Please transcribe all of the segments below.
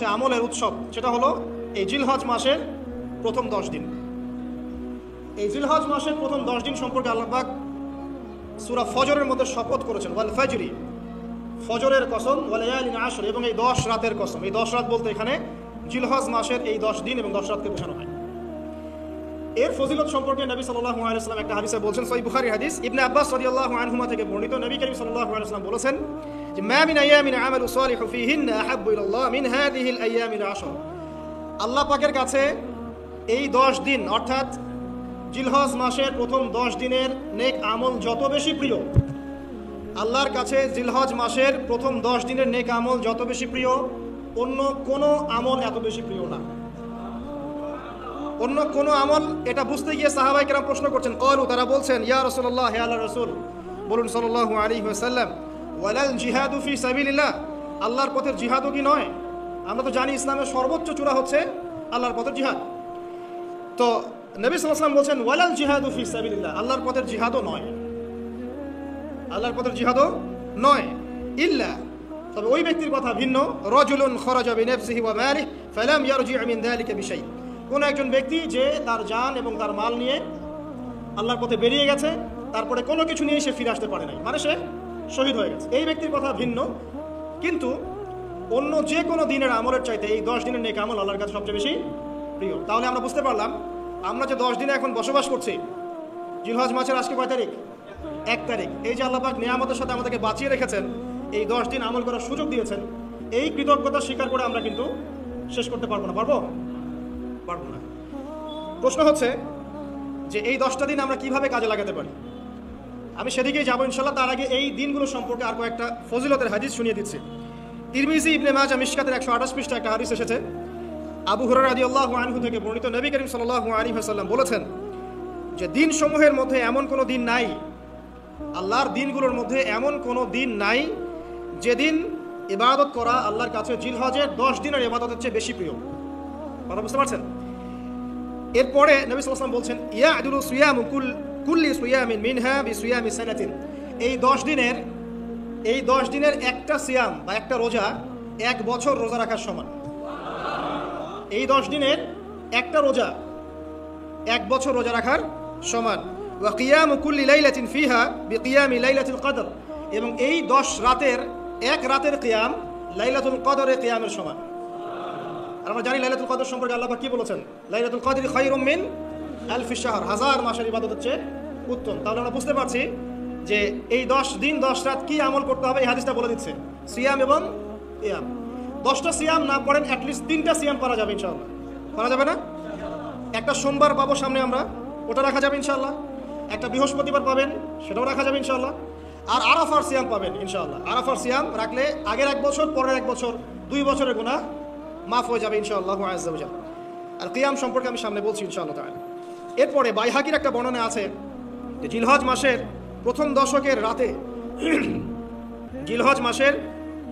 হচ্ছে আমলের উৎসব, সেটা হলো এই জিলহজ মাসের প্রথম 10 দিন। এই জিলহজ মাসের প্রথম 10 দিন সম্পর্কে আল্লাহ পাক সূরা ফজরের মধ্যে শপথ করেছেন, ওয়াল ফাজরি, ফজরের কসম, ওয়া লায়ালিন আশর, এবং এই 10 রাতের কসম। এই 10 রাত বলতে এখানে জিলহজ মাসের এই 10 দিন এবং 10 রাতকে বোঝানো হয়। এর ফজিলত সম্পর্কে নবী সাল্লাল্লাহু আলাইহি ওয়াসাল্লাম একটা হাদিসে বলছেন, সহিহ বুখারী হাদিস, ইবনে আব্বাস রাদিয়াল্লাহু আনহুমা থেকে বর্ণিত, নবী করিম সাল্লাল্লাহু আলাইহি ওয়াসাল্লাম বলেছেন যে মা মিন আইয়ামিন আমালু সালিহু ফীহিন্না আহাব্বু ইলাল্লাহ মিন হাযিহিল আইয়ামিল আশর। আল্লাহ পাকের কাছে এই 10 দিন অর্থাৎ জিলহজ মাসের প্রথম 10 দিনের নেক আমল যত বেশি প্রিয়, আল্লাহর কাছে জিলহজ মাসের প্রথম 10 দিনের নেক আমল যত বেশি প্রিয়, অন্য কোনো আমল এত বেশি প্রিয় না। অন্য কোনো আমল, এটা বুঝতে গিয়ে সাহাবায়ে কেরাম প্রশ্ন করছেন, ক্বালু, তারা বলছেন, ইয়া রাসূলুল্লাহ, হে আল্লাহর রাসূল, বলুন সাল্লাল্লাহু আলাইহি ওয়াসাল্লাম, ওয়ালাল জিহাদু ফি সাবিলিল্লাহ, আল্লাহর পথের জিহাদও কি নয়? আমরা তো জানি ইসলামের সর্বোচ্চ চূড়া হচ্ছে আল্লাহর পথের জিহাদ। তো নবী সাল্লাল্লাহু আলাইহি ওয়াসাল্লাম বলছেন, ওয়ালাল জিহাদু ফি সাবিলিল্লাহ, আল্লাহর পথের জিহাদও নয়, আল্লাহর পথের জিহাদও নয়, ইল্লা, তবে ওই ব্যক্তির কথা ভিন্ন, রাজুলুন খরাজা বিনাফসিহি ওয়া মালিহি ফালাম ইয়ারজি' মিন যালিকা বিশাই, কোন একজন ব্যক্তি যে তার জান এবং তার মাল নিয়ে আল্লাহর পথে বেরিয়ে গেছে, তারপরে কোনো কিছু নিয়ে সে ফিরে আসতে পারে নাই, মানে সে শহীদ হয়ে গেছে, এই ব্যক্তির কথা ভিন্ন। কিন্তু অন্য যে কোনো দিনের আমলের চাইতে এই 10 দিনের নেক আমল আল্লাহর কাছে সবচেয়ে বেশি প্রিয়। তাহলে আমরা বুঝতে পারলাম, আমরা যে 10 দিনে এখন বসবাস করছি, জিলহজ মাসের আজকে কয় তারিখ? 1 তারিখ। এই যে আল্লাহ পাক নিয়ামতের সাথে আমাদেরকে বাঁচিয়ে রেখেছেন, এই 10 দিন আমল করার সুযোগ দিয়েছেন, এই কৃতজ্ঞতা স্বীকার করে আমরা কিন্তু শেষ করতে পারবো না। পারবো না। প্রশ্ন হচ্ছে যে এই 10টা দিন আমরা কিভাবে কাজে লাগাতে পারি। আমি সেদিকেই যাবো ইনশাআল্লাহ। তার আগে এই দিনগুলো সম্পর্কে আর কয়েকটা ফজিলতের হাদিস শুনিয়ে দিচ্ছি। তিরমিজি, ইবনে মাজাহ, মিশকাতের 128 পৃষ্ঠা একটা হাদিস এসেছে, আবু হুরায়রা রাদিয়াল্লাহু আনহু থেকে বর্ণিত, নবী করিম সাল্লাল্লাহু আলাইহি ওয়াসাল্লাম বলেছেন যে দিনসমূহের মধ্যে এমন কোনো দিন নাই, আল্লাহর দিনগুলোর মধ্যে এমন কোনো দিন নাই যেদিন ইবাদত করা আল্লাহর কাছে জিলহজের 10 দিনের ইবাদতের চেয়ে বেশি প্রিয়। কথা বুঝতে পারছেন? এরপরে নবী সাল্লাল্লাহু আলাইহি ওয়াসাল্লাম বলছেন, ইয়াদুলু সিয়ামু কুল্লি সিয়ামিন মিনহা বিসিয়ামি সানাতিন, এই 10 দিনের একটা সিয়াম বা একটা রোজা 1 বছর রোজা রাখার সমান। এই 10 দিনের একটা রোজা 1 বছর রোজা রাখার সমান। ওয়া কিয়ামু কুল্লি লাইলাতিন ফিহা বিকিয়ামি লাইলাতুল কদর, এবং এই 10 রাতের এক রাতের কিয়াম লাইলাতুল কদরের কিয়ামের সমান। আর আমরা জানি লাইলাতুল কদর সম্পর্কে আল্লাহ পাক কি বলেছেন, লাইলাতুল কদরি খায়রুম মিন আলফি শাহর, 1000 মাসের ইবাদতের চেয়ে উত্তম। তাহলে আমরা বুঝতে পারছি যে এই 10 দিন 10 রাত কি আমল করতে হবে, এই হাদিসটা বলে দিচ্ছে, সিয়াম এবং কিয়াম। 10টা সিয়াম না পড়েন, অ্যাটলিস্ট 3টা সিয়াম করা যাবে ইনশাআল্লাহ। করা যাবে না? একটা সোমবার পাবো সামনে আমরা, ওটা রাখা যাবে ইনশাআল্লাহ। একটা বৃহস্পতিবার পাবেন, সেটাও রাখা যাবে ইনশাআল্লাহ। আর আরাফার সিয়াম পাবেন ইনশাআল্লাহ। আরাফার সিয়াম রাখলে আগের 1 বছর, পরের 1 বছর, 2 বছরের গুনাহ মাফ হয়ে যাবে ইনশাআল্লাহ আযজা ওয়া জাল্লা। আর কিয়াম সম্পর্কে আমি সামনে বলছি ইনশাআল্লাহ তাআলা। এরপরে বাইহাকির একটা বর্ণনা আছে যে জিলহজ মাসের প্রথম দশকের রাতে, জিলহজ মাসের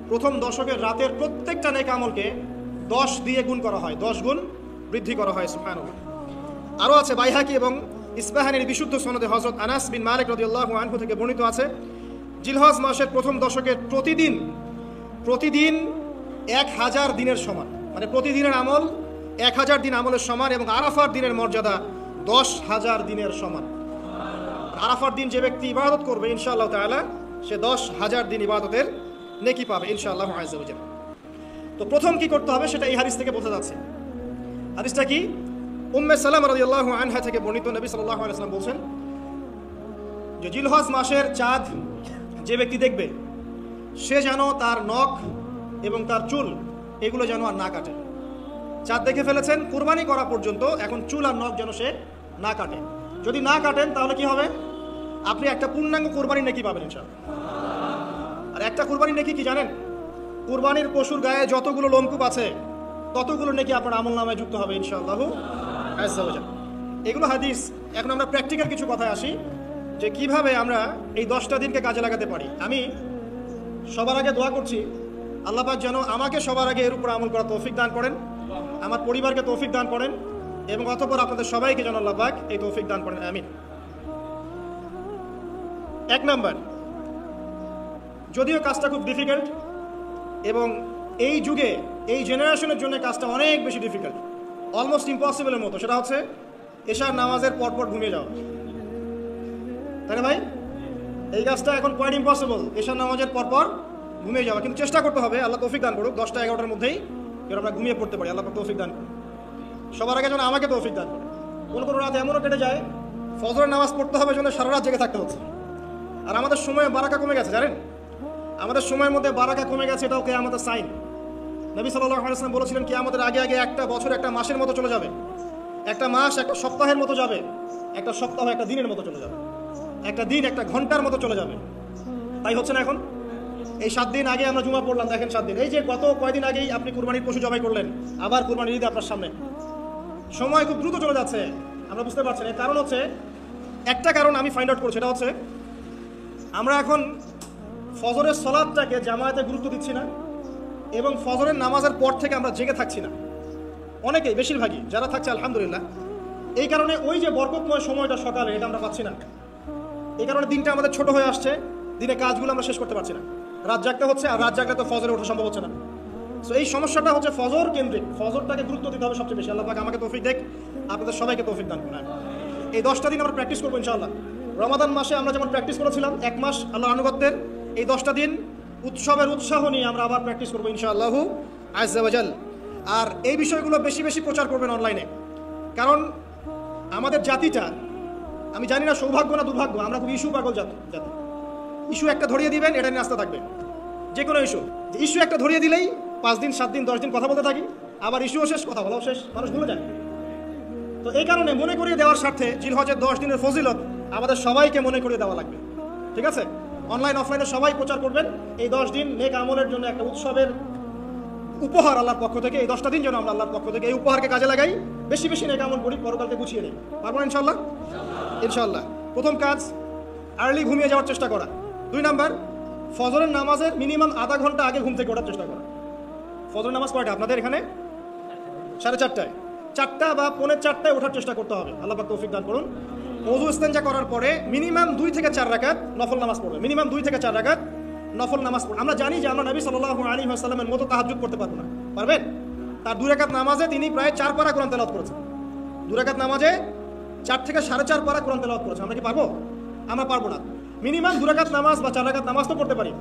প্রথম দশকের রাতের প্রত্যেকটা নেক আমলকে 10 দিয়ে গুণ করা হয়, 10 গুণ বৃদ্ধি করা হয়। সুবহানাল্লাহ। আরও আছে বাইহাকি এবং ইসবাহানির বিশুদ্ধ সনদে হযরত আনাস বিন মালিক রাদিয়াল্লাহু আনহু থেকে বর্ণিত আছে, জিলহজ মাসের প্রথম দশকের প্রতিদিন 1000 দিনের সমান, মানে প্রতিদিনের আমল 1000 দিন আমলের সমান, এবং আরাফার দিনের মর্যাদা 10,000 দিনের সমান। আরাফার দিন যে ব্যক্তি ইবাদত করবে ইনশাআল্লাহ তাআলা, সে 10,000 দিন ইবাদতের নেকি পাবে ইনশাআল্লাহ আযজা ওয়া জাল্লা। তো প্রথম কি করতে হবে সেটা এই হাদিস থেকে বোঝা যাচ্ছে। হাদিসটা কি? উম্মে সালামা রাদিয়াল্লাহু আনহা থেকে বর্ণিত, নবী সাল্লাল্লাহু আলাইহি ওয়াসাল্লাম বলেন যে জিলহজ মাসের চাঁদ যে ব্যক্তি দেখবে, সে যেন তার নখ এবং তার চুল এগুলো যেন আর না কাটে। চাঁদ দেখে ফেলেছেন, কুরবানি করা পর্যন্ত এখন চুল আর নখ যেন সে না কাটে। যদি না কাটেন তাহলে কি হবে? আপনি একটা পূর্ণাঙ্গ কুরবানি নেকি পাবেন ইনশাআল্লাহ। আর একটা কুরবানি নেকি কি জানেন? কুরবানির পশুর গায়ে যতগুলো লোমকূপ আছে ততগুলো নেকি আপনার আমলনামায় যুক্ত হবে ইনশাআল্লাহ আযজা ওয়া জাল্লা। এগুলো হাদিস। এখন আমরা প্র্যাকটিক্যাল কিছু কথায় আসি যে কিভাবে আমরা এই 10টা দিনকে কাজে লাগাতে পারি। আমি সবার আগে দোয়া করছি আল্লাহ পাক যেন আমাকে সবার আগে এর উপর আমল করার তৌফিক দান করেন, আমার পরিবারকে তৌফিক দান করেন, এবং অতঃপর আপনাদের সবাইকে যেন আল্লাহ পাক এই তৌফিক দান করেন, আমিন। 1 নাম্বার, যদিও কাজটা খুব ডিফিকাল্ট এবং এই যুগে এই জেনারেশনের জন্য কাজটা অনেক বেশি ডিফিকাল্ট, অলমোস্ট ইম্পসিবলের মতো। সেটা হচ্ছে এশার নামাজের পরপর ঘুমিয়ে যাওয়া, তাই না ভাই? এই কাজটা এখন কোয়াইট ইম্পসিবল, এশার নামাজের পরপর ঘুমিয়ে যাওয়া। কিন্তু চেষ্টা করতে হবে, আল্লাহ তৌফিক দান করুক, 10টা 11টার মধ্যেই যেন আমরা ঘুমিয়ে পড়তে পারি। আল্লাহ তৌফিক দান করুন। সবার আগে যেন আমাকে তৌফিক দান করে। কোনো রাত এমনও কেটে যায় ফজরের নামাজ পড়তে হবে জন্য সারা রাত জেগে থাকতে হচ্ছে। আর আমাদের সময় বারাকা কমে গেছে, জানেন? আমাদের সময়ের মধ্যে বারাকা কমে গেছে, এটাও কিয়ামতের সাইন। নবী সাল্লাল্লাহু আলাইহি ওয়াসাল্লাম বলেছিলেন কিয়ামতের আগে আগে একটা বছর একটা মাসের মতো চলে যাবে, একটা মাস একটা সপ্তাহের মতো যাবে, একটা সপ্তাহ একটা দিনের মতো চলে যাবে, একটা দিন একটা ঘন্টার মতো চলে যাবে। তাই হচ্ছে না এখন? এই 7 দিন আগে আমরা জুমা পড়লাম, দেখেন 7 দিন। এই যে গত কয়েকদিন আগেই আপনি কুরবানির পশু জবাই করলেন, আবার কুরবানির ঈদ আপনার সামনে। সময় খুব দ্রুত চলে যাচ্ছে, আমরা বুঝতে পারছি না। এর কারণ হচ্ছে, একটা কারণ আমি ফাইন্ড আউট করছি, সেটা হচ্ছে আমরা এখন ফজরের সালাতটাকে জামায়াতে গুরুত্ব দিচ্ছি না, এবং ফজরের নামাজের পর থেকে আমরা জেগে থাকছি না। অনেকেই, বেশিরভাগই যারা থাকছে আলহামদুলিল্লাহ। এই কারণে ওই যে বরকতময় সময়টা সকালে, এটা আমরা পাচ্ছি না। এই কারণে দিনটা আমাদের ছোট হয়ে আসছে, দিনে কাজগুলো আমরা শেষ করতে পারছি না, রাত জাগতে হচ্ছে। আর রাত জাগলে তো ফজরে ওঠা সম্ভব হচ্ছে না। সো এই সমস্যাটা হচ্ছে ফজর কেন্দ্রিক, ফজরটাকে গুরুত্ব দিতে হবে সবচেয়ে বেশি। আল্লাহ পাক আমাকে তৌফিক দেখ, আপনাদের সবাইকে তৌফিক দান করুন। এই 10টা দিন আমরা প্র্যাকটিস করবো ইনশাআল্লাহ। রমাদান মাসে আমরা যেমন প্র্যাকটিস করেছিলাম 1 মাস আল্লাহর আনুগত্যের, এই 10টা দিন উৎসবের উৎসাহ নিয়ে আমরা আবার প্র্যাকটিস করবো ইনশাআল্লাহু আযজা ওয়া জাল। আর এই বিষয়গুলো বেশি বেশি প্রচার করবেন অনলাইনে, কারণ আমাদের জাতিটা, আমি জানি না সৌভাগ্য না দুর্ভাগ্য, আমরা খুব ইস্যু পাগল জাতি। ইস্যু একটা ধরিয়ে দিবেন, এটা নিয়ে আসতে থাকবে। যে কোনো ইস্যু একটা ধরিয়ে দিলেই 5 দিন 7 দিন 10 দিন কথা বলতে থাকি, আবার ইস্যুও শেষ, কথা বলাও শেষ, মানুষ ভুলে যায়। তো এই কারণে মনে করিয়ে দেওয়ার স্বার্থে জিলহজের 10 দিনের ফজিলত আমাদের সবাইকে মনে করিয়ে দেওয়া লাগবে, ঠিক আছে? অনলাইন অফলাইনে সবাই প্রচার করবেন। এই 10 দিন নেক আমলের জন্য একটা উৎসবের উপহার আল্লাহর পক্ষ থেকে। এই 10টা দিন যেন আমরা আল্লাহর পক্ষ থেকে এই উপহারকে কাজে লাগাই, বেশি বেশি নেক আমল করি, পরকালকে গুছিয়ে নেই। পারবো না ইনশাআল্লাহ? ইনশাআল্লাহ। প্রথম কাজ, আর্লি ঘুমিয়ে যাওয়ার চেষ্টা করা। 2 নাম্বার, ফজরের নামাজের মিনিমাম আধা ঘন্টা আগে ঘুম থেকে ওঠার চেষ্টা করা। ফজরের নামাজ কয়টা আপনাদের এখানে? 4:30টায়। 4টা বা 3:45টায় ওঠার চেষ্টা করতে হবে। আল্লাহ পাক তৌফিক দান করুন। ওযু ইস্তেনজা করার পরে মিনিমাম 2 থেকে 4 রাকাত নফল নামাজ পড়বে, মিনিমাম 2 থেকে 4 রাকাত নফল নামাজ পড়বে। আমরা জানি যে আমরা নবী সাল্লাল্লাহু আলাইহি ওয়াসাল্লামের মতো তাহাজ্জুদ করতে পারবো না, পারবেন? তার 2 রাকাত নামাজে তিনি প্রায় 4 পারা কোরআন তেলাওয়াত করেছেন। 2 রাকাত নামাজে 4 থেকে 4.5 পারা কোরআন তেলাওয়াত করেছেন। আমরা কি পারবো? আমরা পারবো না। মিনিমাম 2 রাকাত নামাজ বা 4 রাকাত নামাজ তো পড়তে পারি।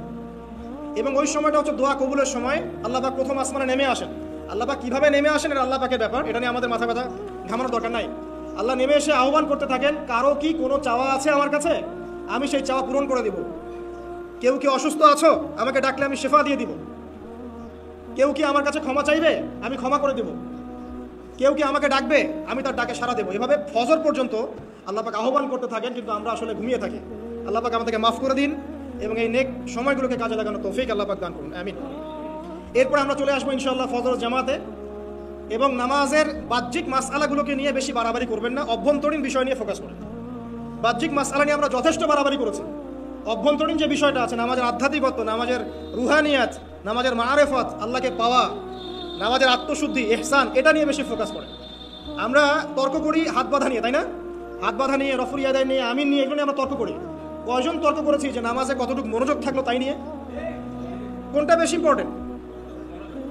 এবং ওই সময়টা হচ্ছে দোয়া কবুলের সময়। আল্লাহ পাক প্রথম আসমানে নেমে আসেন। আল্লাহ পাক কীভাবে নেমে আসেন এটা আল্লাহ পাকের ব্যাপার, এটা নিয়ে আমাদের মাথা ব্যথা ঘামানোর দরকার নাই। আল্লাহ নেমে এসে আহ্বান করতে থাকেন, কারো কি কোনো চাওয়া আছে আমার কাছে, আমি সেই চাওয়া পূরণ করে দিব। কেউ কি অসুস্থ আছো, আমাকে ডাকলে আমি শেফা দিয়ে দিব। কেউ কি আমার কাছে ক্ষমা চাইবে, আমি ক্ষমা করে দেব। কেউ কি আমাকে ডাকবে, আমি তার ডাকে সাড়া দেবো। এভাবে ফজর পর্যন্ত আল্লাহ পাক আহ্বান করতে থাকেন, কিন্তু আমরা আসলে ঘুমিয়ে থাকি। আল্লাহ পাক আমাদেরকে মাফ করে দিন এবং এই নেক সময়গুলোকে কাজে লাগানোর তৌফিক আল্লাহ পাক দান করুন, আমিন। এরপর আমরা চলে আসবো ইনশাআল্লাহ ফজর জামাতে। এবং নামাজের বাহ্যিক মাসআলাগুলোকে নিয়ে বেশি বাড়াবাড়ি করবেন না, অভ্যন্তরীণ বিষয় নিয়ে ফোকাস করেন। বাহ্যিক মাসআলা নিয়ে আমরা যথেষ্ট বাড়াবাড়ি করেছি। অভ্যন্তরীণ যে বিষয়টা আছে, নামাজের আধ্যাত্মিকত্ব, নামাজের রুহানিয়াত, নামাজের মাআরিফাত, আল্লাহকে পাওয়া, নামাজের আত্মশুদ্ধি, ইহসান, এটা নিয়ে বেশি ফোকাস করেন। আমরা তর্ক করি হাত বাঁধা নিয়ে, তাই না? হাত বাঁধা নিয়ে, রফুল ইয়াদাইন নিয়ে, আমিন নিয়ে, এগুলো নিয়ে আমরা তর্ক করি। কয়জন তর্ক করেছি যে নামাজে কতটুকু মনোযোগ থাকলো তাই নিয়ে? কোনটা বেশি ইম্পর্টেন্ট?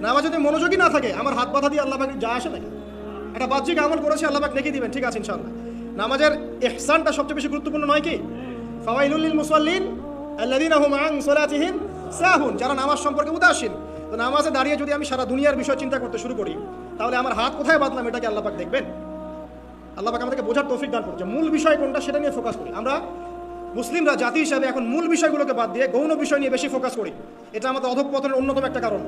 নামাজ যদি মনোযোগী না থাকে, আমার হাত বাঁধা দিয়ে আল্লাহ পাক যা আসে নাকি? একটা বাহ্যিক আমল করেছে, আল্লাহ পাক নেকি দিবেন, ঠিক আছে ইনশাআল্লাহ। নামাজের ইহসানটা সবচেয়ে বেশি গুরুত্বপূর্ণ নয় কি? ফাওয়াইলুল লিল মুসাল্লিন আল্লাযীনা হুম আন সালাতিহিম সাহুন, যারা নামাজ সম্পর্কে উদাসীন। তো নামাজে দাঁড়িয়ে যদি আমি সারা দুনিয়ার বিষয় চিন্তা করতে শুরু করি, তাহলে আমার হাত কোথায় বাঁধলাম এটাকে আল্লাহ পাক দেখবেন? আল্লাহ পাক আমাদেরকে বোঝার তৌফিক দান করছে। মূল বিষয় কোনটা সেটা নিয়ে ফোকাস করি। আমরা মুসলিমরা জাতি হিসাবে এখন মূল বিষয়গুলোকে বাদ দিয়ে গৌণ বিষয় নিয়ে বেশি ফোকাস করি। এটা আমাদের অধঃপতনের অন্যতম একটা কারণ।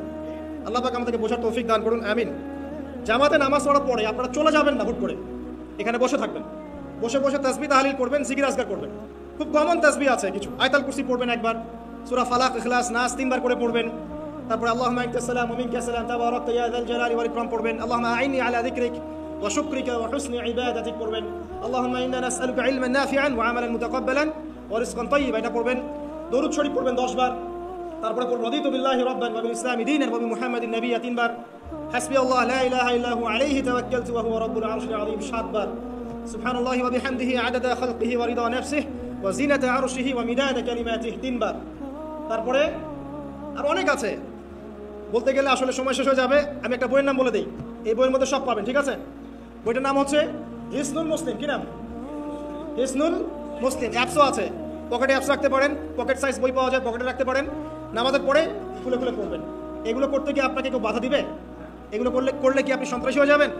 আল্লাহ পাক আমাদেরকে বোঝার তৌফিক দান করুন, আমিন। জামাতে নামাজ পড়ার পরে আপনারা চলে যাবেন না হুট করে, এখানে বসে থাকবেন। বসে বসে তাসবিহ তাহলিল করবেন, জিকির আজকার করবেন। খুব কমন তাসবিহ আছে কিছু, আয়াতুল কুরসি পড়বেন একবার, সূরা ফালাক, ইখলাস, নাস 3 বার করে পড়বেন। তারপরে আল্লাহুম্মা আনতাস সালাম ওয়া মিনকাস সালাম তাবারাকতা ইয়া যাল জালালি ওয়াল ইকরাম পড়বেন। আল্লাহুম্মা আইনি আলা যিকরিক ওয়া শুকরিকা ওয়া হুসনি ইবাদাতিক পড়বেন। আল্লাহুম্মা ইন্না নাসআলুকা ইলমান নাফিআন ওয়া আমালান মুতাকাব্বালান ওয়া রিজকান তাইয়্যিবা, এটা পড়বেন। দরুদ শরীফ পড়বেন 10 বার। তারপরে পড়বেন রাদিতু বিল্লাহি রাব্বান ওয়া বিল ইসলামি দীনান ওয়া বি মুহাম্মাদিন নাবিয়্যা 3 বার। হাসবিয়াল্লাহু লা ইলাহা ইল্লা হু আলাইহি তাওয়াক্কালতু ওয়া হুয়া রাব্বুল আরশিল আযীম 7 বার। সুবহানাল্লাহি ওয়া বিহামদিহি আদাদা খালকিহি ওয়া রিদা নাফসিহি ওয়া জিনাতা আরশিহি ওয়া মিদাদা কালিমাতিহি 3 বার। তারপরে আর অনেক আছে, বলতে গেলে আসলে সময় শেষ হয়ে যাবে। আমি একটা বইয়ের নাম বলে দিই, এই বইয়ের মধ্যে সব পাবেন, ঠিক আছে? বইটার নাম হচ্ছে হিসনুল মুসলিম। কি নাম? হিসনুল মুসলিম। অ্যাপসও আছে, পকেটে অ্যাপস রাখতে পারেন, পকেট সাইজ বই পাওয়া যায়, পকেটে রাখতে পারেন, নামাজের পরে খুলে খুলে পড়বেন। এগুলো করতে কি আপনাকে কেউ বাধা দিবে? এগুলো করলে কি আপনি সন্ত্রাসী হয়ে যাবেন,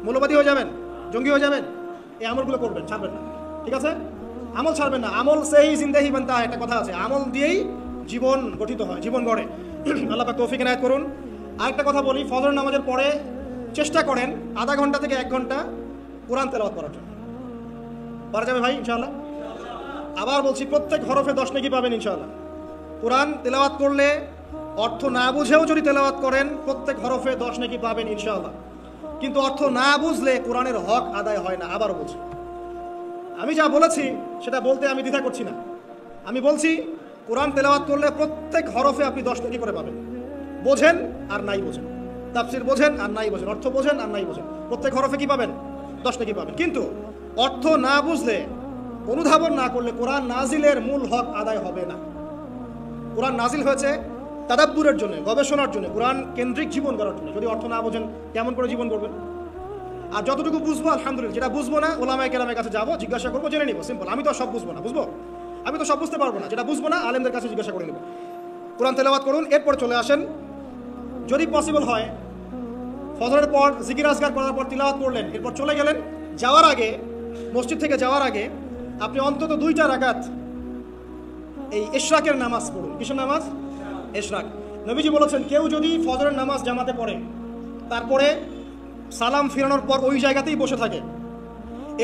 মৌলবাদী হয়ে যাবেন, জঙ্গি হয়ে যাবেন? এই আমলগুলো করবেন, ছাড়বেন না, ঠিক আছে? আমল ছাড়বেন না। আমল সেই জিন্দেহি বানতা, একটা কথা আছে, আমল দিয়েই জীবন গঠিত হয়, জীবন গড়ে। আল্লাহ পাক তৌফিক এনায়েত করুন। আরেকটা কথা বলি, ফজর নামাজের পরে চেষ্টা করেন আধা ঘন্টা থেকে 1 ঘন্টা কোরআন তেলাওয়াত করার জন্য। পারা যাবে ভাই ইনশাআল্লাহ? আবার বলছি, প্রত্যেক হরফে 10 নেকি পাবেন ইনশাআল্লাহ। কোরআন তেলাওয়াত করলে, অর্থ না বুঝেও যদি তেলাওয়াত করেন, প্রত্যেক হরফে 10 নেকি পাবেন ইনশাআল্লাহ। কিন্তু অর্থ না বুঝলে কোরআনের হক আদায় হয় না। আবারও বলছি, আমি যা বলেছি সেটা বলতে আমি দ্বিধা করছি না। আমি বলছি, কোরআন তেলাওয়াত করলে প্রত্যেক হরফে আপনি 10 নেকি করে পাবেন। বোঝেন আর নাই বোঝেন, তাফসীর বোঝেন আর নাই বোঝেন, অর্থ বোঝেন আর নাই বোঝেন, প্রত্যেক হরফে কি পাবেন? 10 নেকি পাবেন। কিন্তু অর্থ না বুঝলে, অনুধাবন না করলে কোরআন নাজিলের মূল হক আদায় হবে না। কোরআন নাজিল হয়েছে তাদাব্বুরের জন্য, গবেষণার জন্য, কোরআন কেন্দ্রিক জীবন গড়ার জন্য। যদি অর্থ না বোঝেন, কেমন করে জীবন করবেন? আর যতটুকু বুঝবো আলহামদুলিল্লাহ, যেটা বুঝবো না ওলামায়ে কেরামের কাছে যাবো, জিজ্ঞাসা করবো, জেনে নিবো। সিম্পল। আমি তো সব বুঝবো না, বুঝবো? আমি তো সব বুঝতে পারবো না। যেটা বুঝবো না আলেমদের কাছে জিজ্ঞাসা করে নেবো। কোরআন তেলাওয়াত করুন। এরপর চলে আসেন, যদি পসিবল হয়, ফজরের পর জিকির আজকার করার পর তিলাওয়াত করলেন, এরপর চলে গেলেন, যাওয়ার আগে, মসজিদ থেকে যাওয়ার আগে আপনি অন্তত 2টা রাকাত এই ইশরাকের নামাজ পড়ুন। কিসের নামাজ? ইশরাক। নবীজি বলেছেন, কেউ যদি ফজরের নামাজ জামাতে পড়ে, তারপরে সালাম ফিরানোর পর ওই জায়গাতেই বসে থাকে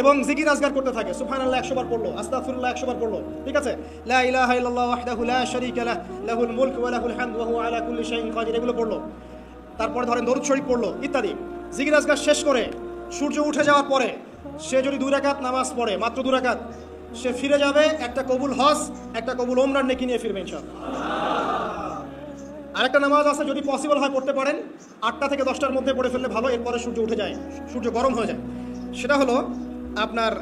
এবং জিকির আজগার করতে থাকে, সুবহানাল্লাহ 100 বার পড়লো, আস্তাগফিরুল্লাহ 100 বার পড়লো, ঠিক আছে, লা ইলাহা ইল্লাল্লাহ ওয়াহদাহু লা শারীকা লাহ লাহুল মুলকু ওয়া লাহুল হামদু ওয়া হুয়া আলা কুল্লি শাইইন কাদির, এগুলো পড়লো, তারপরে ধরেন দরুদ শরীফ পড়লো ইত্যাদি। জিকির আজগার শেষ করে সূর্য উঠে যাওয়ার পরে সে যদি 2 রাকাত নামাজ পড়ে, মাত্র 2 রাকাত, সে ফিরে যাবে একটা কবুল হজ, একটা কবুল ওমরার নেকি নিয়ে ফিরবে ইনশাআল্লাহ। আরেকটা নামাজ আছে, যদি পসিবল হয় পড়তে পারেন, 8টা থেকে 10টার মধ্যে পড়ে ফেললে ভালো, এরপরে সূর্য উঠে যায়, সূর্য গরম হয়ে যায়। সেটা হলো আপনার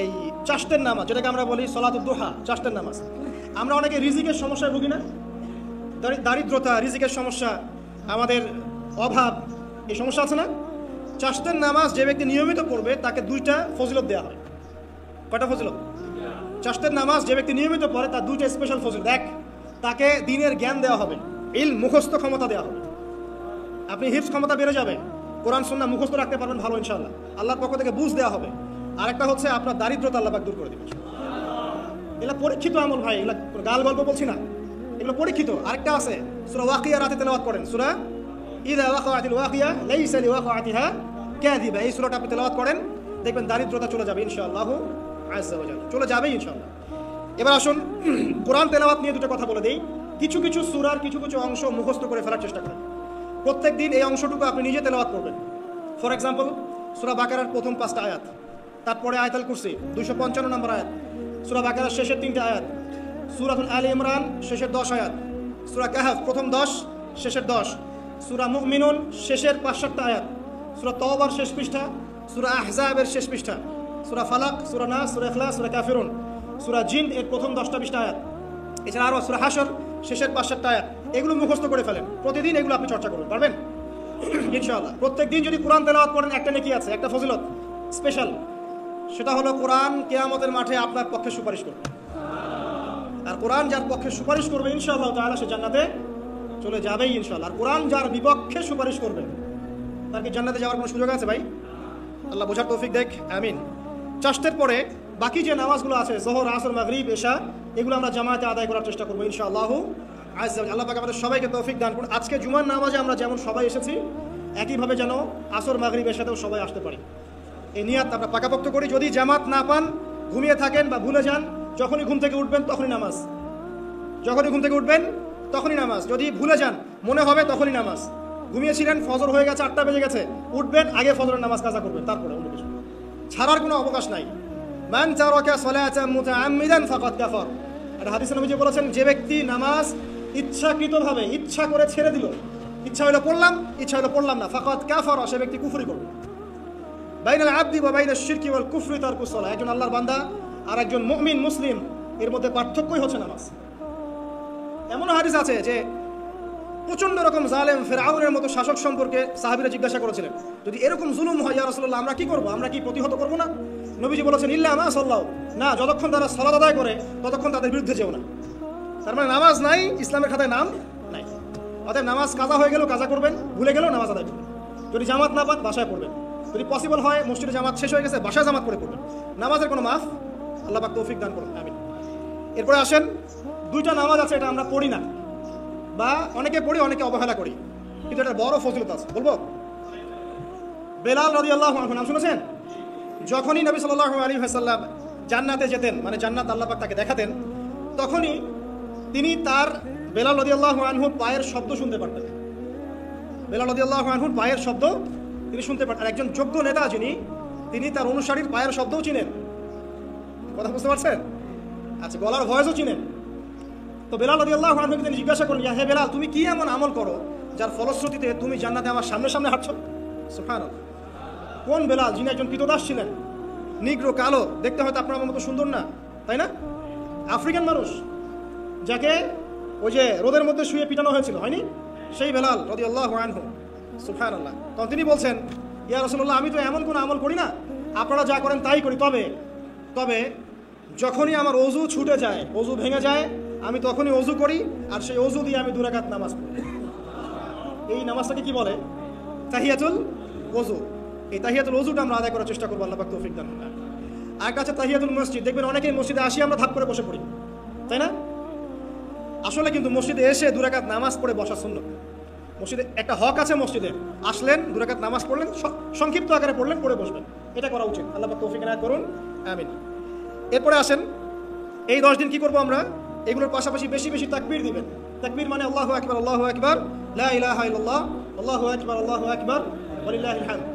এই চাষ্টের নামাজ, যেটাকে আমরা বলি সলাতুদ দুহা, চাষ্টের নামাজ। আমরা অনেকে রিজিকের সমস্যায় ভুগি না? দারিদ্রতা, রিজিকের সমস্যা, আমাদের অভাব, এই সমস্যা আছে না? চাষ্টের নামাজ যে ব্যক্তি নিয়মিত পড়বে তাকে 2টা ফজিলত দেওয়া হয়। কয়টা ফজিলত? চাষ্টের নামাজ যে ব্যক্তি নিয়মিত পড়ে তার 2টা স্পেশাল ফজিলত। এক, তাকে দ্বীনের জ্ঞান দেওয়া হবে, ইলম মুখস্থ ক্ষমতা দেওয়া হবে, আপনি হিফজ ক্ষমতা বেড়ে যাবে, কোরআন সুন্নাহ মুখস্থ রাখতে পারবেন ভালো ইনশাআল্লাহ, আল্লাহর পক্ষ থেকে বুঝ দেওয়া হবে। আরেকটা হচ্ছে আপনার দারিদ্রতা আল্লাহ পাক দূর করে দেবেন। এগুলো পরীক্ষিত আমল ভাই, এগুলো গাল গল্প বলছি না, এগুলো পরীক্ষিত। আরেকটা আছে, সূরা ওয়াকিয়া রাতে তেলাওয়াত করেন, সূরা ইযা ওয়াকাআতিল ওয়াকিয়া লাইসা লিওয়াকাআতিহা কাযিবা, এই সূরাটা আপনি তেলাওয়াত করেন, দেখবেন দারিদ্রতা চলে যাবে ইনশাআল্লাহ আযজা ওয়া জাল্লা, চলে যাবে ইনশাআল্লাহ। এবার আসুন, কোরআন তেলাওয়াত নিয়ে 2টা কথা বলে দেই। কিছু কিছু সূরার কিছু কিছু অংশ মুখস্থ করে ফেলার চেষ্টা করেন। প্রত্যেক দিন এই অংশটুকু আপনি নিজে তেলাওয়াত করবেন। ফর এক্সাম্পল, সূরা বাকারার প্রথম 5টা আয়াত, তারপরে আয়াতুল কুরসি 255 নম্বর আয়াত, সূরা বাকারার শেষের 3টা আয়াত, সূরাতুল আলী ইমরান শেষের 10 আয়াত, সূরা কাহফ প্রথম 10 শেষের 10, সূরা মুমিনুন শেষের 5-7টা আয়াত, সূরা তাওবার শেষ পৃষ্ঠা, সূরা আহজাবের শেষ পৃষ্ঠা, সূরা ফালাক, সূরা নাস, সূরা ইখলাস, সূরা কাফিরুন, সূরা জিন এর প্রথম 10টা-20টা আয়াত, এছাড়া আরও সূরা হাশর শেষের 5-7টা আয়াত। এগুলো মুখস্থ করে ফেলেন, প্রতিদিন এগুলো আপনি চর্চা করবেন, পারবেন ইনশাআল্লাহ। প্রত্যেক দিন যদি কোরআন তেলাওয়াত করেন, একটা নেকি আছে, একটা ফজিলত স্পেশাল, সেটা হলো কোরআন কিয়ামতের মাঠে আপনার পক্ষে সুপারিশ করবে। আর কোরআন যার পক্ষে সুপারিশ করবে ইনশাআল্লাহ তাআলা সে জান্নাতে চলে যাবেই ইনশাআল্লাহ। আর কোরআন যার বিপক্ষে সুপারিশ করবে তার কি জান্নাতে যাওয়ার কোনো সুযোগ আছে ভাই? আল্লাহ বোঝার তৌফিক দেখ, আমিন। চাষ্টের পরে বাকি যে নামাজগুলো আছে, যোহর, আসর, মাগরিব, এশা, এগুলো আমরা জামাতে আদায় করার চেষ্টা করবো ইনশাআল্লাহ আযজা ওয়া জাল্লা। আল্লাহ পাক আমাদের সবাইকে তৌফিক দান করুন। আজকে জুমার নামাজে আমরা যেমন সবাই এসেছি, একইভাবে যেন আসর, মাগরিব, এশাতেও সবাই আসতে পারি, এই নিয়াত আমরা পাকাপোক্ত করি। যদি জামাত না পান, ঘুমিয়ে থাকেন বা ভুলে যান, যখনই ঘুম থেকে উঠবেন তখনই নামাজ, যখনই ঘুম থেকে উঠবেন তখনই নামাজ। যদি ভুলে যান, মনে হবে তখনই নামাজ। ঘুমিয়েছিলেন, ফজর হয়ে গেছে, 8টা বেজে গেছে, উঠবেন, আগে ফজরের নামাজ কাজা করবেন, তারপরে অন্য কিছু ছাড়ার কোনো অবকাশ নাই। মান তারাকা সালাতান মুতাআম্মিদান ফাকাদ কাফার, আর হাদিসে নবীজি বলেছেন, যে ব্যক্তি নামাজ ইচ্ছাকৃতভাবে, ইচ্ছা করে ছেড়ে দিল, ইচ্ছা হলো পড়লাম, ইচ্ছা হলো পড়লাম না, ফাকাদ কাফার, সে ব্যক্তি কুফরি করবে। বাইনাল আবদি ওয়া বাইনাশ শিরকি ওয়াল কুফরি তারকুস সালাহ, একজন আল্লাহর বান্দা আর একজন মুমিন মুসলিম, এর মধ্যে পার্থক্যই হচ্ছে নামাজ। এমন হাদিস আছে যে প্রচণ্ড রকম জালেম ফেরাউনের মতো শাসক সম্পর্কে সাহাবীরা জিজ্ঞাসা করেছিলেন, যদি এরকম জুলুম হয় ইয়া রাসূলুল্লাহ আমরা কি করব, আমরা কি প্রতিহত করব না? নবীজি বলেছেন ইল্লা মা সাল্লাল্লাহু, না, যতক্ষণ তারা সালাত আদায় করে ততক্ষণ তাদের বিরুদ্ধে যেও না। তার মানে নামাজ নাই, ইসলামের খাতায় নাম নাই। অতএব নামাজ কাজা হয়ে গেল কাজা করবেন, ভুলে গেলেও নামাজ আদায় করবেন। যদি জামাত না পান বাসায় পড়বেন, যদি পসিবল হয় মসজিদে জামাত শেষ হয়ে গেছে বাসায় জামাত করে পড়বেন। নামাজের কোনো মাফ, আল্লাহ পাক তৌফিক দান করুন, আমিন। এরপরে আসেন, দুইটা নামাজ আছে এটা আমরা পড়ি না, বা অনেকে পড়ি অনেকে অবহেলা করি, কিন্তু এটা বড় ফজিলত আছে, বলবো। বেলাল রাদিয়াল্লাহু আনহু নাম শুনেছেন? যখনই নবী সাল্লাল্লাহু আলাইহি ওয়াসাল্লাম জান্নাতে যেতেন, মানে জান্নাত আল্লাহ পাক তাকে দেখাতেন, তখনই তিনি তার বেলাল রাদিয়াল্লাহু আনহুর পায়ের শব্দ শুনতে পারতেন। বেলাল রাদিয়াল্লাহু আনহুর পায়ের শব্দ তিনি শুনতে পারতেন। একজন যোগ্য নেতা যিনি, তিনি তার অনুসারীর পায়ের শব্দও চিনেন। কথা বুঝতে পারছেন? আচ্ছা, গলার ভয়েসও চিনেন। তো বেলাল রাদিয়াল্লাহু আনহুকে তিনি জিজ্ঞাসা করলেন, ইয়া হে বেলাল, তুমি কি এমন আমল করো যার ফলশ্রুতিতে তুমি জান্নাতে আমার সামনে সামনে হাঁটছো? সুবহানাল্লাহ। কোন বেলাল? যিনি একজন কৃতদাস ছিলেন, নিগ্রো, কালো, দেখতে হয়তো আপনার আমার মতো সুন্দর না, তাই না? আফ্রিকান মানুষ, যাকে ওই যে রোদের মধ্যে শুয়ে পিটানো হয়েছিল, হয়নি? সেই বেলাল রাদিয়াল্লাহু আনহু, সুবহানাল্লাহ। তখন তিনি বলছেন, ইয়া রাসূলুল্লাহ, আমি তো এমন কোনো আমল করি না, আপনারা যা করেন তাই করি, তবে যখনই আমার অজু ছুটে যায়, অজু ভেঙে যায়, আমি তখনই অজু করি, আর সেই অজু দিয়ে আমি 2 রাকাত নামাজ পড়ি। এই নামাজটাকে কি বলে? তাহিয়াতুল ওযু। এই তাহিয়াতুল ওযুটা আমরা আদায় করার চেষ্টা করবো, আল্লাহ পাক তৌফিক দান করুন। আর কাছে তাহিয়াতুল মসজিদ, দেখবেন অনেকেই মসজিদে আসি আমরা ধাপ করে বসে পড়ি, তাই না? আসলে কিন্তু মসজিদে এসে 2 রাকাত নামাজ পড়ে বসা সুন্নাত। মসজিদে একটা হক আছে, মসজিদে আসলেন 2 রাকাত নামাজ পড়লেন, সংক্ষিপ্ত আকারে পড়লেন, পড়ে বসবেন, এটা করা উচিত। আল্লাহ পাক তৌফিক এনায়েত করুন, আমিন। এরপরে আসেন, এই 10 দিন কি করবো আমরা? এগুলোর পাশাপাশি বেশি বেশি তাকবীর দিবেন। তাকবীর মানে আল্লাহু আকবার, আল্লাহু আকবার, লা ইলাহা ইল্লাল্লাহ, আল্লাহু আকবার, আল্লাহু আকবার, ওয়ালিল্লাহিল হামদ।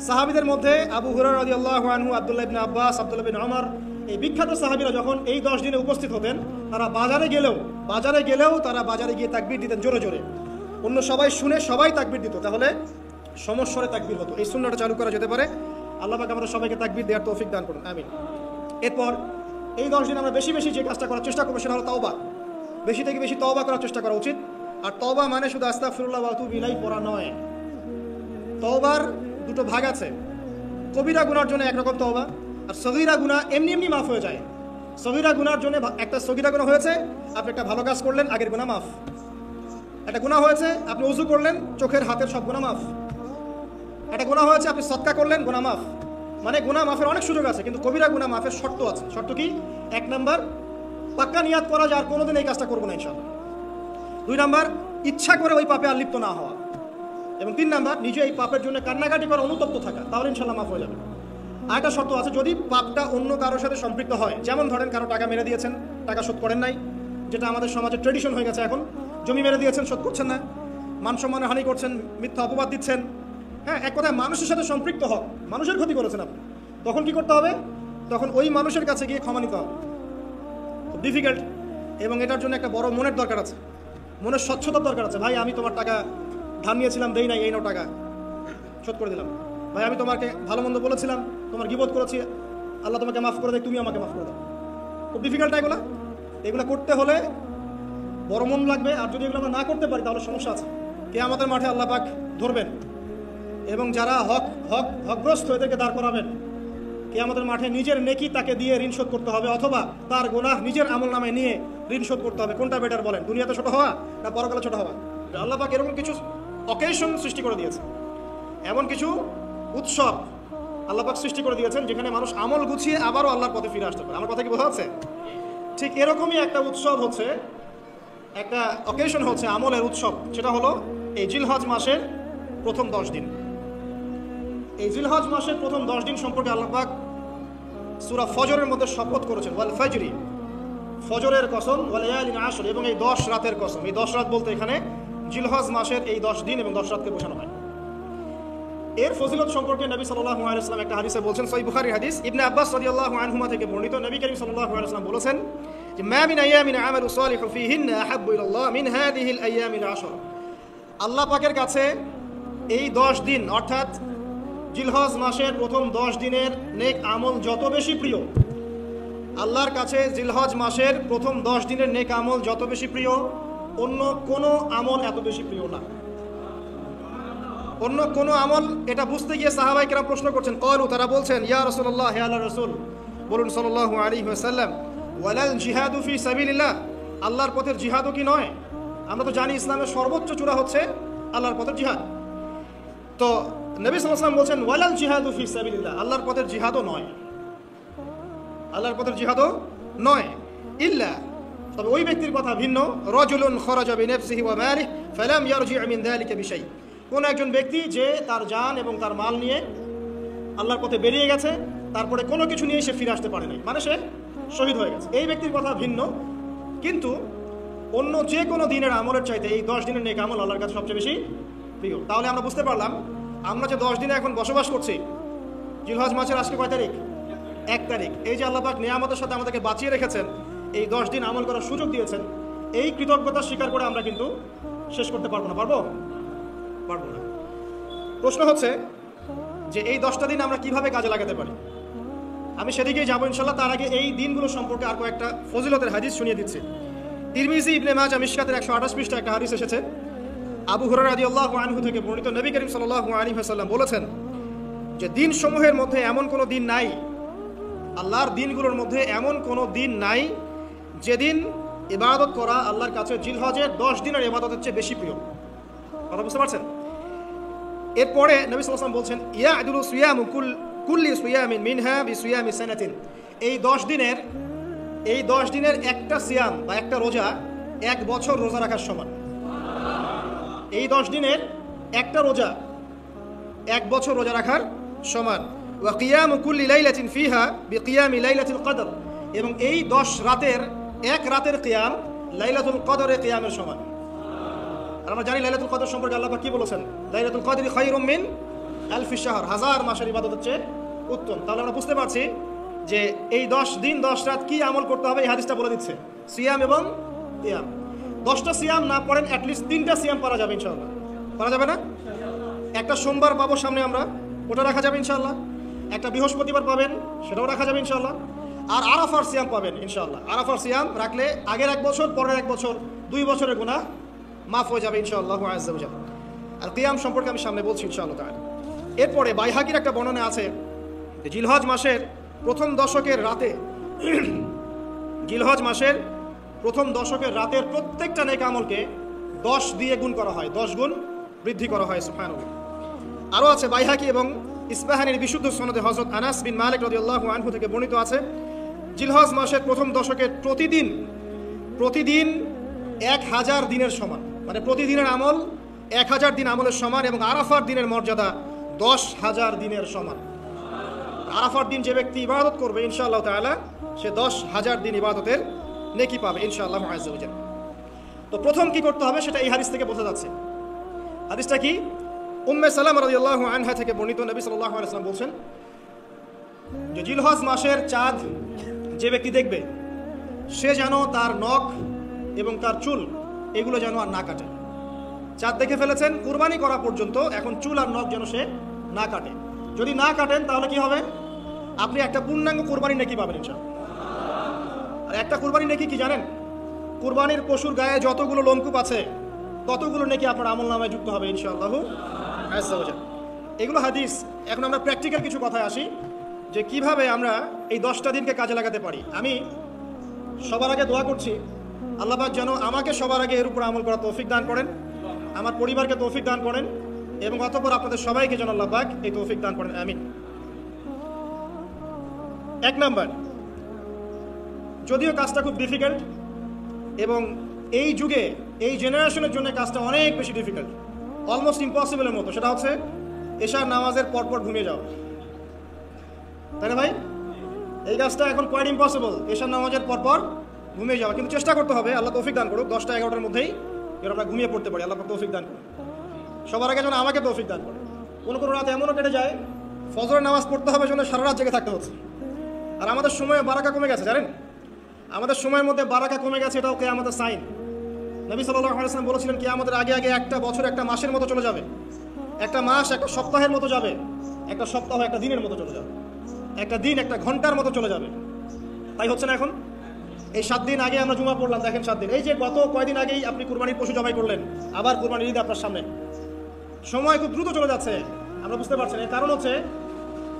সাহাবীদের মধ্যে আবু হুরায়রা রাদিয়াল্লাহু আনহু, আব্দুল্লাহ ইবনে আব্বাস, আব্দুল্লাহ বিন ওমর, এই বিখ্যাত সাহাবীরা যখন এই 10 দিনে উপস্থিত হতেন, তারা বাজারে গেলেও তারা বাজারে গিয়ে তাকবীর দিতেন জোরে জোরে। অন্য সবাই শুনে সবাই তাকবীর দিত, তাহলে সমস্বরে তাকবীর হতো। এই সুন্নাহটা চালু করা যেতে পারে। আল্লাহ পাক আমাদের সবাইকে তাকবীর দেওয়ার তৌফিক দান করুন, আমিন। এরপর এই 10 দিন আমরা বেশি বেশি যে কাজটা করার চেষ্টা করবো সেটা হলো তওবা। বেশি থেকে বেশি তওবা করার চেষ্টা করা উচিত। আর তওবা মানে শুধু আস্তাগফিরুল্লাহ ওয়া আতুবু ইলাইহি পড়া নয়। তওবার দুটো ভাগ আছে। কবিরা গুনার জন্য একরকম তওবা, আর সগীরা গুনাহ এমনি এমনি মাফ হয়ে যায়। সগীরা গুনার জন্য একটা সগীরা গুনাহ হয়েছে, আপনি একটা ভালো কাজ করলেন, আগের গুনাহ মাফ। একটা গুনাহ হয়েছে, আপনি ওযু করলেন, চোখের হাতের সব গুনাহ মাফ। একটা গুনাহ হয়েছে, আপনি সদকা করলেন, গুনাহ মাফ। মানে গুনাহ মাফের অনেক সুযোগ আছে, কিন্তু কবিরা গুনাহ মাফের শর্ত আছে। শর্ত কি? 1 নাম্বার, পাক্কা নিয়াত করা যে আর কোনোদিন এই কাজটা করবো না ইনশাআল্লাহ। 2 নাম্বার, ইচ্ছা করে ওই পাপে আর লিপ্ত না হওয়া। এবং 3 নাম্বার, নিজে এই পাপের জন্য কান্নাকাটি করা, অনুতপ্ত থাকা, তাহলে ইনশাআল্লাহ মাফ হয়ে যাবে। আরেকটা শর্ত আছে, যদি পাপটা অন্য কারোর সাথে সম্পৃক্ত হয়, যেমন ধরেন কারো টাকা মেরে দিয়েছেন, টাকা শোধ করেন নাই, যেটা আমাদের সমাজে ট্রেডিশন হয়ে গেছে এখন। জমি মেরে দিয়েছেন, শোধ করছেন না, মান সম্মানের হানি করছেন, মিথ্যা অপবাদ দিচ্ছেন, হ্যাঁ, এক কথায় মানুষের সাথে সম্পৃক্ত হক, মানুষের ক্ষতি করেছেন আপনি, তখন কি করতে হবে? তখন ওই মানুষের কাছে গিয়ে ক্ষমা নিতে হবে। খুব ডিফিকাল্ট, এবং এটার জন্য একটা বড় মনের দরকার আছে, মনের স্বচ্ছতার দরকার আছে। ভাই, আমি তোমার টাকা ধার নিয়েছিলাম, দেই নাই, এই নাও টাকা, শোধ করে দিলাম। ভাই, আমি তোমাকে ভালো মন্দ বলেছিলাম, তোমার গীবত করেছি, আল্লাহ তোমাকে মাফ করে দেয়, তুমি আমাকে মাফ করে দাও। খুব ডিফিকাল্ট এগুলো করতে হলে বড় মন লাগবে। আর যদি এগুলো আমরা না করতে পারি তাহলে সমস্যা আছে। কিয়ামতের মাঠে আল্লাহ পাক ধরবেন, এবং যারা হকগ্রস্ত এদেরকে দাঁড় করাবেন। কিয়ামতের মাঠে নিজের নেকি তাকে দিয়ে ঋণ শোধ করতে হবে, অথবা তার গুনাহ নিজের আমল নামে নিয়ে ঋণ শোধ করতে হবে। কোনটা বেটার বলেন? দুনিয়াতে ছোট হওয়া না পরকালে ছোট হওয়া? আল্লাহ পাক এরকম কিছু অকেশন সৃষ্টি করে দিয়েছে, এমন কিছু উৎসব আল্লাহ পাক সৃষ্টি করে দিয়েছেন যেখানে মানুষ আমল গুছিয়ে আবারও আল্লাহর পথে ফিরে আসতে পারে। আমার কথা কি বোঝা যাচ্ছে? ঠিক এরকমই একটা উৎসব হচ্ছে, একটা অকেশন হচ্ছে আমলের উৎসব, সেটা হলো এই জিলহজ মাসের প্রথম 10 দিন। এই জিলহজ মাসের প্রথম 10 দিন সম্পর্কে আল্লাহ পাক সূরা ফজরের মধ্যে শপথ করেছেন, ওয়াল ফাজরি, ফজরের কসম, ওয়াল লায়ালিন আশর, এবং এই 10 রাতের কসম। এই 10 রাত বলতে এখানে জিলহজ মাসের এই 10 দিন এবং 10 রাতকে বোঝানো হয়। এর ফজিলত সম্পর্কে নবী সাল্লাল্লাহু আলাইহি ওয়াসাল্লাম একটা হাদিসে বলছেন, সহিহ বুখারী হাদিস, ইবনে আব্বাস রাদিয়াল্লাহু আনহুমা থেকে বর্ণিত, নবী করিম সাল্লাল্লাহু আলাইহি ওয়াসাল্লাম বলেছেন যে মা মিন আইয়ামিন আমালু সালিহু ফীহিন্না আহাব্বু ইলাল্লাহ মিন হাযিহিল আইয়ামিল আশর। আল্লাহ পাকের কাছে এই 10 দিন অর্থাৎ জিলহজ মাসের প্রথম 10 দিনের নেক আমল যত বেশি প্রিয়, আল্লাহর কাছে জিলহজ মাসের প্রথম 10 দিনের নেক আমল যত বেশি প্রিয়, অন্য কোনো আমল এত বেশি প্রিয় না। অন্য কোনো আমল, এটা বুঝতে গিয়ে সাহাবায়ে কেরাম প্রশ্ন করছেন, ক্বালু, তারা বলছেন, ইয়া রাসূলুল্লাহ, হে আল্লাহর রাসূল, বলুন সাল্লাল্লাহু আলাইহি ওয়াসাল্লাম, ওয়ালাল জিহাদু ফি সাবিলিল্লাহ, আল্লাহর পথের জিহাদও কি নয়? আমরা তো জানি ইসলামের সর্বোচ্চ চূড়া হচ্ছে আল্লাহর পথের জিহাদ। তো নবী সাল্লাল্লাহু আলাইহি ওয়াসাল্লাম বলছেন, ওয়ালাল জিহাদু ফি সাবিলিল্লাহ, আল্লাহর পথের জিহাদও নয়, আল্লাহর পথের জিহাদও নয়, ইল্লা, তবে ওই ব্যক্তির কথা ভিন্ন, রাজুলুন খরাজা বিনাফসিহি ওয়া মালিহি ফালাম ইয়ারজি' মিন যালিকা বিশাই, কোন একজন ব্যক্তি যে তার জান এবং তার মাল নিয়ে আল্লাহর পথে বেরিয়ে গেছে, তারপরে কোনো কিছু নিয়ে সে ফিরে আসতে পারে নাই, মানে সে শহীদ হয়ে গেছে, এই ব্যক্তির কথা ভিন্ন। কিন্তু অন্য যে কোনো দিনের আমলের চাইতে এই 10 দিনের নেক আমল আল্লাহর কাছে সবচেয়ে বেশি প্রিয়। তাহলে আমরা বুঝতে পারলাম, আমরা যে 10 দিনে এখন বসবাস করছি, জিলহজ মাসের আজকে কয় তারিখ? 1 তারিখ। এই যে আল্লাহ পাক নিয়ামতের সাথে আমাদেরকে বাঁচিয়ে রেখেছেন, এই 10 দিন আমল করার সুযোগ দিয়েছেন, এই কৃতজ্ঞতা স্বীকার করে আমরা কিন্তু শেষ করতে পারবো না। পারবো না। প্রশ্ন হচ্ছে যে এই 10টা দিন আমরা কিভাবে কাজে লাগাতে পারি। আমি সেদিকেই যাবো ইনশাল্লাহ। তার আগে এই দিনগুলো সম্পর্কে আর কয়েকটা ফজিলতের হাদিস শুনিয়ে দিচ্ছি। তিরমিজি, ইবনে মাজাহ, মিশকাতের 128 পৃষ্ঠা একটা হাদিস এসেছে, আবু হুরায়রা রাদিয়াল্লাহু আনহু থেকে বর্ণিত, নবী করিম সাল্লাল্লাহু আলাইহি ওয়াসাল্লাম বলেছেন যে দিনসমূহের মধ্যে এমন কোনো দিন নাই, আল্লাহর দিনগুলোর মধ্যে এমন কোনো দিন নাই যেদিন ইবাদত করা আল্লাহর কাছে জিলহজের 10 দিনের ইবাদতের চেয়ে বেশি প্রিয়। কথা বুঝতে পারছেন? এরপরে নবী সাল্লাল্লাহু আলাইহি ওয়াসাল্লাম বলছেন, ইয়াদুলু সিয়ামু কুল্লি সিয়ামিন মিনহা বিসিয়ামি সানাতিন, এই 10 দিনের একটা সিয়াম বা একটা রোজা 1 বছর রোজা রাখার সমান। এই 10 দিনের একটা রোজা 1 বছর রোজা রাখার সমান। ওয়া কিয়ামু কুল্লি লাইলাতিন ফিহা বিকিয়ামি লাইলাতুল কদর, এবং এই 10 রাতের এক রাতের কিয়াম লাইলাতুল কদরের কিয়ামের সমান। আর আমরা জানি লাইলাতুল কদর সম্পর্কে আল্লাহ পাক কি বলেছেন, লাইলাতুল কদরি খায়রুম মিন আলফি শাহর, 1000 মাসের ইবাদতের চেয়ে উত্তম। তাহলে আমরা বুঝতে পারছি যে এই 10 দিন 10 রাত কি আমল করতে হবে, এই হাদিসটা বলে দিচ্ছে, সিয়াম এবং কিয়াম। 10টা সিয়াম না পড়েন, অ্যাটলিস্ট 3টা সিয়াম পারা যাবে ইনশাআল্লাহ। পারা যাবে না? একটা সোমবার পাবো সামনে আমরা, ওটা রাখা যাবে ইনশাআল্লাহ। একটা বৃহস্পতিবার পাবেন, সেটাও রাখা যাবে ইনশাআল্লাহ। আর আরাফার সিয়াম পাবেন ইনশাআল্লাহ। আরাফার সিয়াম রাখলে আগের 1 বছর, পরের 1 বছর, 2 বছরের গুনাহ মাফ হয়ে যাবে ইনশাআল্লাহ আযজা ওয়া জাল্লা। আর কিয়াম সম্পর্কে আমি সামনে বলছি ইনশাআল্লাহ তাআলা। এরপরে বাইহাকির একটা বর্ণনা আছে যে জিলহজ মাসের প্রথম দশকের রাতে, জিলহজ মাসের প্রথম দশকের রাতের প্রত্যেকটা নেক আমলকে 10 দিয়ে গুণ করা হয়, 10 গুণ বৃদ্ধি করা হয়, সুবহানাল্লাহ। আরও আছে বাইহাকি এবং ইসবাহানির বিশুদ্ধ সনদে হযরত আনাস বিন মালিক রাদিয়াল্লাহু আনহু থেকে বর্ণিত আছে, জিলহজ মাসের প্রথম দশকের প্রতিদিন 1000 দিনের সমান, মানে প্রতিদিনের আমল 1000 দিন আমলের সমান, এবং আরাফার দিনের মর্যাদা 10,000 দিনের সমান। আরাফার দিন যে ব্যক্তি ইবাদত করবে ইনশাআল্লাহ তাআলা, সে 10,000 দিন ইবাদতের নেকি পাবে ইনশাআল্লাহ আযজা ওয়া জাল্লা। তো প্রথম কি করতে হবে সেটা এই হাদিস থেকে বোঝা যাচ্ছে। হাদিসটা কি? উম্মে সালামা রাদিয়াল্লাহু আনহা থেকে বর্ণিত, নবী সাল্লাল্লাহু আলাইহি ওয়াসাল্লাম বলছেন যে জিলহজ মাসের চাঁদ যে ব্যক্তি দেখবে, সে যেন তার নখ এবং তার চুল এগুলো যেন আর না কাটে। চাঁদ দেখে ফেলেছেন, কুরবানি করা পর্যন্ত এখন চুল আর নখ যেন সে না কাটে। যদি না কাটেন তাহলে কি হবে? আপনি একটা পূর্ণাঙ্গ কুরবানি নেকি পাবেন ইনশাআল্লাহ। আর একটা কুরবানি নেকি কি জানেন? কুরবানির পশুর গায়ে যতগুলো লোমকূপ আছে ততগুলো নেকি আপনার আমলনামায় যুক্ত হবে ইনশাআল্লাহ আযজা ওয়া জাল্লা। এগুলো হাদিস। এখন আমরা প্র্যাকটিক্যাল কিছু কথায় আসি যে কিভাবে আমরা এই 10টা দিনকে কাজে লাগাতে পারি। আমি সবার আগে দোয়া করছি আল্লাহ পাক যেন আমাকে সবার আগে এর উপর আমল করার তৌফিক দান করেন, আমার পরিবারকে তৌফিক দান করেন, এবং অতঃপর আপনাদের সবাইকে যেন আল্লাহ পাক এই তৌফিক দান করেন, আমিন। 1 নাম্বার, যদিও কাজটা খুব ডিফিকাল্ট এবং এই যুগে এই জেনারেশনের জন্য কাজটা অনেক বেশি ডিফিকাল্ট, অলমোস্ট ইম্পসিবলের মতো, সেটা হচ্ছে এশার নামাজের পরপর ঘুমিয়ে যাওয়া। তাই না ভাই? এই কাজটা এখন কোয়াইট ইম্পসিবল, এশার নামাজের পরপর ঘুমিয়ে যাওয়া। কিন্তু চেষ্টা করতে হবে, আল্লাহ তৌফিক দান করুক, 10টা 11টার মধ্যেই যেন আমরা ঘুমিয়ে পড়তে পারি। আল্লাহ তৌফিক দান করুন, সবার আগে যেন আমাকে তৌফিক দান করে। কোনো রাত এমনও কেটে যায় ফজরের নামাজ পড়তে হবে জন্য সারা রাত জেগে থাকতে হচ্ছে। আর আমাদের সময়ে বারাকা কমে গেছে, জানেন? আমাদের সময়ের মধ্যে বারাকা কমে গেছে, এটাও কিয়ামতের সাইন। নবী সাল্লাল্লাহু আলাইহি ওয়াসাল্লাম বলেছিলেন কিয়ামতের আগে একটা বছর একটা মাসের মতো চলে যাবে, একটা মাস একটা সপ্তাহের মতো যাবে, একটা সপ্তাহ একটা দিনের মতো চলে যাবে, একটা দিন একটা ঘন্টার মতো চলে যাবে। তাই হচ্ছে না এখন? এই 7 দিন আগে আমরা জুমা পড়লাম, দেখেন 7 দিন, এই যে গত কয়দিন আগেই আপনি কুরবানির পশু জবাই করলেন, আবার কুরবানির ঈদ আপনার সামনে, সময় খুব দ্রুত চলে যাচ্ছে, আমরা বুঝতে পারছেন। এর কারণ হচ্ছে,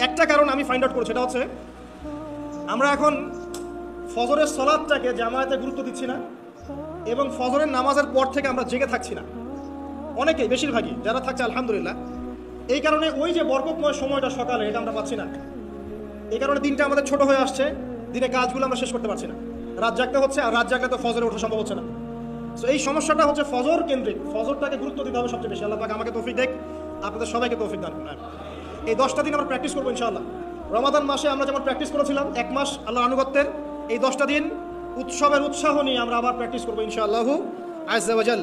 একটা কারণ আমি ফাইন্ড আউট করেছি, সেটা হচ্ছে আমরা এখন ফজরের সালাতটাকে জামায়াতে গুরুত্ব দিচ্ছি না, এবং ফজরের নামাজের পর থেকে আমরা জেগে থাকছি না, অনেকেই, বেশিরভাগই যারা থাকছে আলহামদুলিল্লাহ। এই কারণে ওই যে বরকতময় সময়টা সকালে, এটা আমরা পাচ্ছি না। এই কারণে দিনটা আমাদের ছোট হয়ে আসছে, দিনে কাজগুলো আমরা শেষ করতে পারছি না, রাত জাগতে হচ্ছে, আর রাত জাগলে তো ফজরে ওঠা সম্ভব হচ্ছে না। তো এই সমস্যাটা হচ্ছে ফজর কেন্দ্রিক, ফজরটাকে গুরুত্ব দিতে হবে সবচেয়ে বেশি। আল্লাহ পাক আমাকে তৌফিক দেখ, আপনাদের সবাইকে তৌফিক দান করুন। এই 10টা দিন আমরা প্র্যাকটিস করবো ইনশাআল্লাহ। রমাদান মাসে আমরা যেমন প্র্যাকটিস করেছিলাম 1 মাস আল্লাহর আনুগত্যের, এই 10টা দিন উৎসবের উৎসাহ নিয়ে আমরা আবার প্র্যাকটিস করবো ইনশাআল্লাহু আজ্জা ওয়া জাল।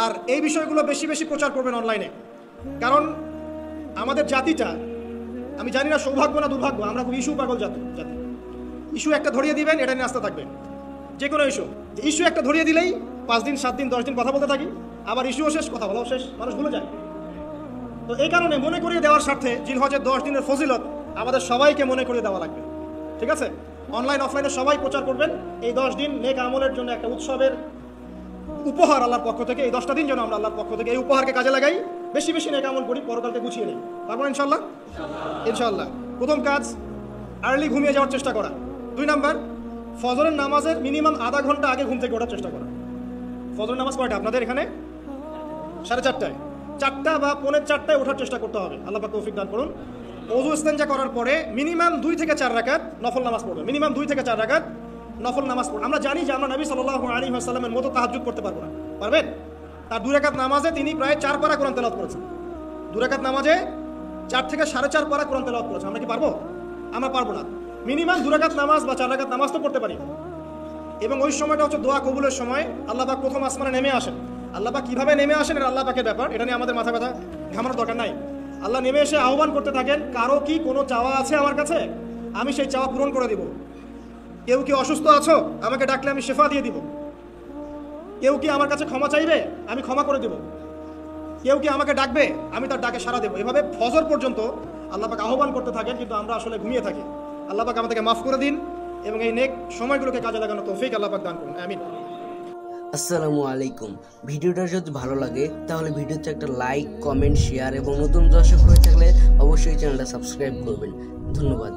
আর এই বিষয়গুলো বেশি বেশি প্রচার করবেন অনলাইনে, কারণ আমাদের জাতিটা, আমি জানি না সৌভাগ্য না দুর্ভাগ্য, আমরা খুব ইস্যু পাগল জাতি। ইস্যু একটা ধরিয়ে দিবেন, এটা নিয়ে আসতে থাকবেন, যে কোনো ইস্যু একটা ধরিয়ে দিলেই 5 দিন 7 দিন 10 দিন কথা বলতে থাকি, আবার ইস্যুও শেষ, কথা বলাও শেষ, মানুষ ভুলে যায়। তো এই কারণে মনে করিয়ে দেওয়ার স্বার্থে জিলহজের 10 দিনের ফজিলত আমাদের সবাইকে মনে করিয়ে দেওয়া লাগবে, ঠিক আছে? অনলাইন অফলাইনে সবাই প্রচার করবেন, এই 10 দিন নেক আমলের জন্য একটা উৎসবের উপহার আল্লাহর পক্ষ থেকে। এই 10টা দিন যেন আমরা আল্লাহর পক্ষ থেকে এই উপহারকে কাজে লাগাই, বেশি বেশি নেক আমল করি, পরকালকে গুছিয়ে নিই, পারবো না ইনশাআল্লাহ? ইনশাআল্লাহ। প্রথম কাজ, আর্লি ঘুমিয়ে যাওয়ার চেষ্টা করা। 2 নাম্বার, ফজরের নামাজের মিনিমাম আধা ঘন্টা আগে ঘুম থেকে ওঠার চেষ্টা করা। ফজরের নামাজ কয়টা আপনাদের এখানে? 4:30টায়, 4টা বা 3:45টায় ওঠার চেষ্টা করতে হবে। আল্লাহ পাক তৌফিক দান করুন। ওযু ইস্তেনজা করার পরে মিনিমাম 2 থেকে 4 রাকাত নফল নামাজ পড়বে, মিনিমাম 2 থেকে 4 রাকাত নফল নামাজ পড়বে। আমরা জানি যে আমরা নবী সাল্লাল্লাহু আলাইহি ওয়াসাল্লামের মতো তাহাজ্জুদ করতে পারবো না, পারবেন? তার 2 রাকাত নামাজে তিনি প্রায় 4 পারা কোরআন তেলাওয়াত করেছেন। 2 রাকাত নামাজে 4 থেকে 4.5 পারা কোরআন তেলাওয়াত করেছেন। আমরা কি পারবো? আমরা পারবো না। মিনিমাম 2 রাকাত নামাজ বা 4 রাকাত নামাজ তো পড়তে পারি। এবং ওই সময়টা হচ্ছে দোয়া কবুলের সময়। আল্লাহ পাক প্রথম আসমানে নেমে আসেন। আল্লাহ পাক কীভাবে নেমে আসেন এটা আল্লাহ পাকের ব্যাপার, এটা নিয়ে আমাদের মাথা ব্যথা ঘামানোর দরকার নাই। আল্লাহ নেমে এসে আহ্বান করতে থাকেন, কারো কি কোনো চাওয়া আছে আমার কাছে, আমি সেই চাওয়া পূরণ করে দিব। কেউ কি অসুস্থ আছো, আমাকে ডাকলে আমি শেফা দিয়ে দিব। কেউ কি আমার কাছে ক্ষমা চাইবে, আমি ক্ষমা করে দেব। কেউ কি আমাকে ডাকবে, আমি তার ডাকে সাড়া দেবো। এভাবে ফজর পর্যন্ত আল্লাহ পাক আহ্বান করতে থাকেন, কিন্তু আমরা আসলে ঘুমিয়ে থাকি। আল্লাহ পাক আমাদেরকে মাফ করে দিন এবং এই নেক সময়গুলোকে কাজে লাগানো তৌফিক আল্লাহ পাক দান করুন, আমিন। আসসালামু আলাইকুম। ভিডিওটা যদি ভালো লাগে তাহলে ভিডিওতে একটা লাইক, কমেন্ট, শেয়ার এবং নতুন দর্শক হয়ে থাকলে অবশ্যই চ্যানেলটা সাবস্ক্রাইব করবেন। ধন্যবাদ।